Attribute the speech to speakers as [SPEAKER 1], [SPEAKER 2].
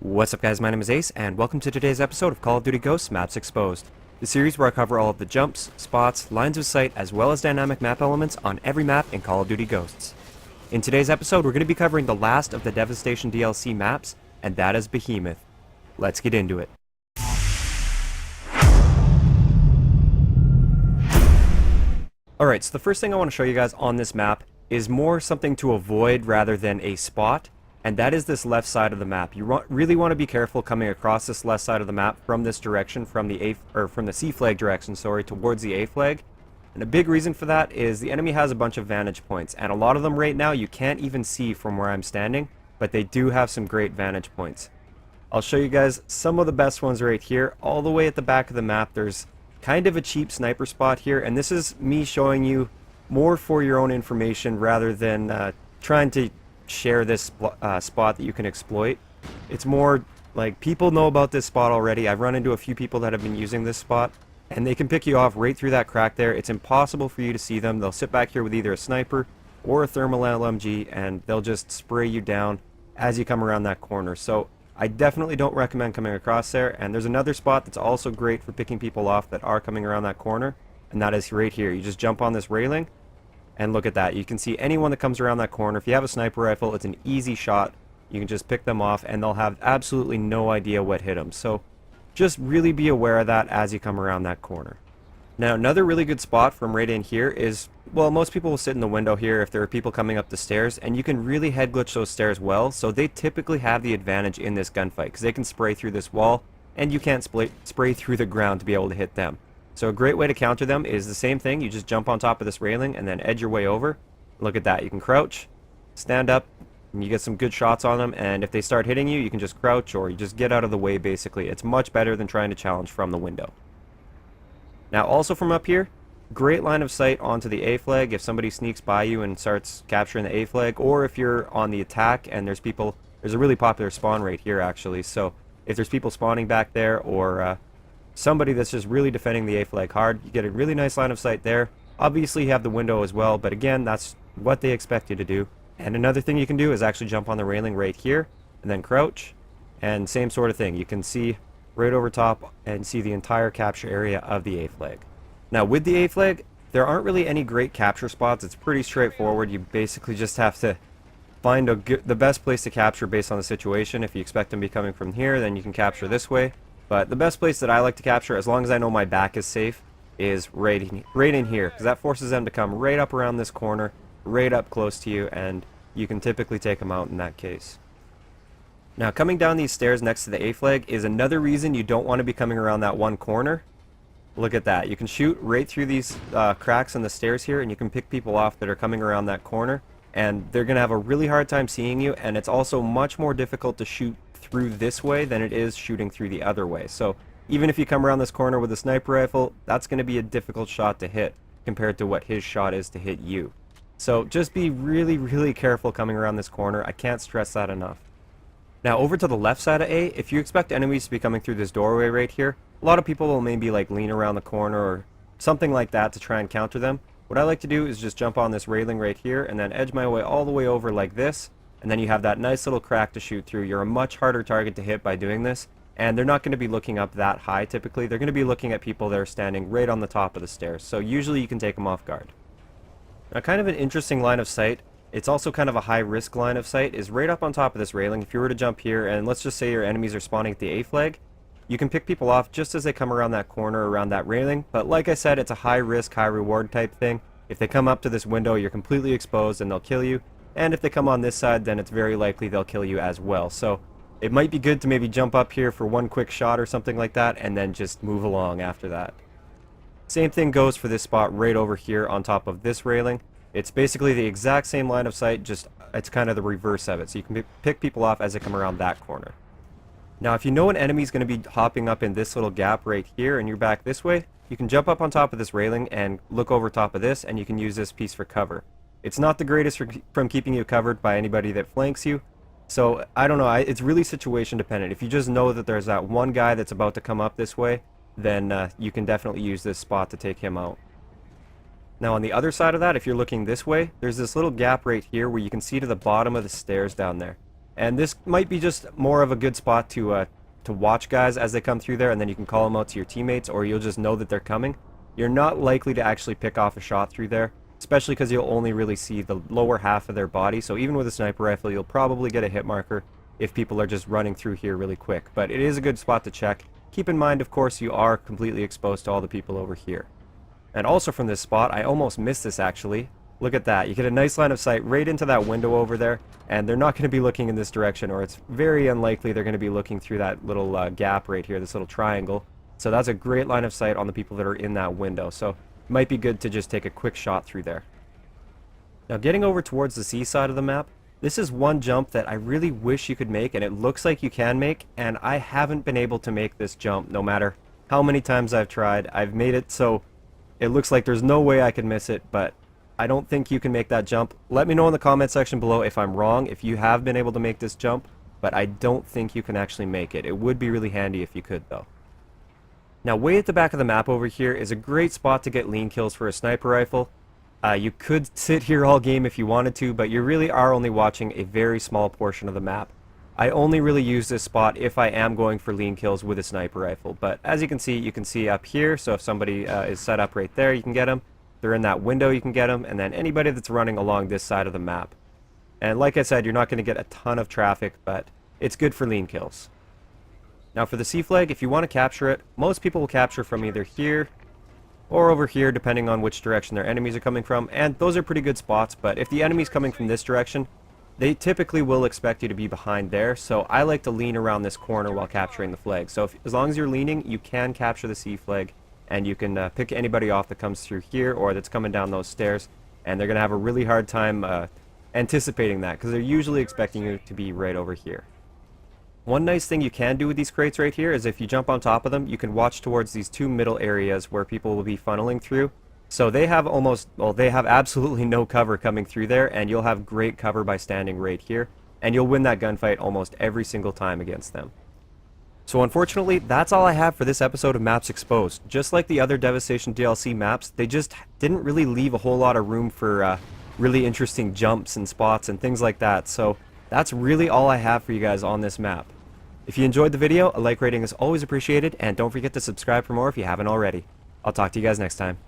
[SPEAKER 1] What's up guys, my name is Ace, and welcome to today's episode of Call of Duty Ghosts Maps Exposed, the series where I cover all of the jumps, spots, lines of sight, as well as dynamic map elements on every map in Call of Duty Ghosts. In today's episode, we're going to be covering the last of the Devastation DLC maps, and that is Behemoth. Let's get into it. Alright, so the first thing I want to show you guys on this map is more something to avoid rather than a spot. And that is this left side of the map. You really want to be careful coming across this left side of the map from this direction, from the C flag direction, towards the A flag. And a big reason for that is the enemy has a bunch of vantage points, and a lot of them right now you can't even see from where I'm standing, but they do have some great vantage points. I'll show you guys some of the best ones right here. All the way at the back of the map, there's kind of a cheap sniper spot here, and this is me showing you more for your own information rather than trying to share this spot that you can exploit. It's more like people know about this spot already. I've run into a few people that have been using this spot, and they can pick you off right through that crack there. It's impossible for you to see them. They'll sit back here with either a sniper or a thermal LMG, and they'll just spray you down as you come around that corner. So I definitely don't recommend coming across there. And there's another spot that's also great for picking people off that are coming around that corner, and that is right here. You just jump on this railing, and look at that. You can see anyone that comes around that corner. If you have a sniper rifle, it's an easy shot. You can just pick them off, and they'll have absolutely no idea what hit them. So just really be aware of that as you come around that corner. Now, another really good spot from right in here is, well, most people will sit in the window here if there are people coming up the stairs, and you can really head glitch those stairs well. So they typically have the advantage in this gunfight because they can spray through this wall, and you can't spray through the ground to be able to hit them. So a great way to counter them is the same thing. You just jump on top of this railing and then edge your way over. Look at that. You can crouch, stand up, and you get some good shots on them. And if they start hitting you, you can just crouch or you just get out of the way, basically. It's much better than trying to challenge from the window. Now, also from up here, great line of sight onto the A flag if somebody sneaks by you and starts capturing the A flag, or if you're on the attack and there's a really popular spawn right here, actually. So if there's people spawning back there, or somebody that's just really defending the A flag hard, you get a really nice line of sight there. Obviously you have the window as well, but again, that's what they expect you to do. And another thing you can do is actually jump on the railing right here and then crouch, and same sort of thing. You can see right over top and see the entire capture area of the A flag. Now with the A flag, there aren't really any great capture spots. It's pretty straightforward. You basically just have to find the best place to capture based on the situation. If you expect them to be coming from here, then you can capture this way. But the best place that I like to capture, as long as I know my back is safe, is right in here, because that forces them to come right up around this corner, right up close to you, and you can typically take them out in that case. Now, coming down these stairs next to the A flag is another reason you don't want to be coming around that one corner. Look at that. You can shoot right through these cracks in the stairs here, and you can pick people off that are coming around that corner, and they're going to have a really hard time seeing you, and it's also much more difficult to shoot through this way than it is shooting through the other way. So even if you come around this corner with a sniper rifle, that's going to be a difficult shot to hit compared to what his shot is to hit you. So just be really, really careful coming around this corner. I can't stress that enough. Now over to the left side of A, if you expect enemies to be coming through this doorway right here, a lot of people will maybe like lean around the corner or something like that to try and counter them. What I like to do is just jump on this railing right here and then edge my way all the way over like this. And then you have that nice little crack to shoot through. You're a much harder target to hit by doing this. And they're not going to be looking up that high typically. They're going to be looking at people that are standing right on the top of the stairs. So usually you can take them off guard. Now, kind of an interesting line of sight, it's also kind of a high risk line of sight, is right up on top of this railing. If you were to jump here, and let's just say your enemies are spawning at the A flag, you can pick people off just as they come around that corner, around that railing. But like I said, it's a high risk, high reward type thing. If they come up to this window, you're completely exposed and they'll kill you. And if they come on this side, then it's very likely they'll kill you as well. So it might be good to maybe jump up here for one quick shot or something like that, and then just move along after that. Same thing goes for this spot right over here on top of this railing. It's basically the exact same line of sight, just it's kind of the reverse of it. So you can pick people off as they come around that corner. Now if you know an enemy's going to be hopping up in this little gap right here and you're back this way, you can jump up on top of this railing and look over top of this, and you can use this piece for cover. It's not the greatest from keeping you covered by anybody that flanks you. So, I don't know, it's really situation dependent. If you just know that there's that one guy that's about to come up this way, then you can definitely use this spot to take him out. Now on the other side of that, if you're looking this way, there's this little gap right here where you can see to the bottom of the stairs down there. And this might be just more of a good spot to watch guys as they come through there, and then you can call them out to your teammates, or you'll just know that they're coming. You're not likely to actually pick off a shot through there, especially because you'll only really see the lower half of their body. So even with a sniper rifle, you'll probably get a hit marker if people are just running through here really quick. But it is a good spot to check. Keep in mind, of course, you are completely exposed to all the people over here. And also from this spot, I almost missed this actually. Look at that. You get a nice line of sight right into that window over there, and they're not going to be looking in this direction, or it's very unlikely they're going to be looking through that little gap right here, this little triangle. So that's a great line of sight on the people that are in that window. So it might be good to just take a quick shot through there. Now getting over towards the sea side of the map, this is one jump that I really wish you could make, and it looks like you can make, and I haven't been able to make this jump no matter how many times I've tried. I've made it so it looks like there's no way I can miss it, but I don't think you can make that jump. Let me know in the comment section below if I'm wrong, if you have been able to make this jump, but I don't think you can actually make it. It would be really handy if you could though. Now way at the back of the map over here is a great spot to get lean kills for a sniper rifle. You could sit here all game if you wanted to, but you really are only watching a very small portion of the map. I only really use this spot if I am going for lean kills with a sniper rifle, but as you can see up here, so if somebody is set up right there, you can get them. They're in that window, you can get them, and then anybody that's running along this side of the map. And like I said, you're not going to get a ton of traffic, but it's good for lean kills. Now for the sea flag, if you want to capture it, most people will capture from either here or over here, depending on which direction their enemies are coming from, and those are pretty good spots. But if the enemy's coming from this direction, they typically will expect you to be behind there, so I like to lean around this corner while capturing the flag. So as long as you're leaning, you can capture the sea flag, and you can pick anybody off that comes through here or that's coming down those stairs, and they're going to have a really hard time anticipating that, because they're usually expecting you to be right over here. One nice thing you can do with these crates right here is if you jump on top of them, you can watch towards these two middle areas where people will be funneling through. So they have they have absolutely no cover coming through there, and you'll have great cover by standing right here, and you'll win that gunfight almost every single time against them. So unfortunately, that's all I have for this episode of Maps Exposed. Just like the other Devastation DLC maps, they just didn't really leave a whole lot of room for really interesting jumps and spots and things like that. So that's really all I have for you guys on this map. If you enjoyed the video, a like rating is always appreciated, and don't forget to subscribe for more if you haven't already. I'll talk to you guys next time.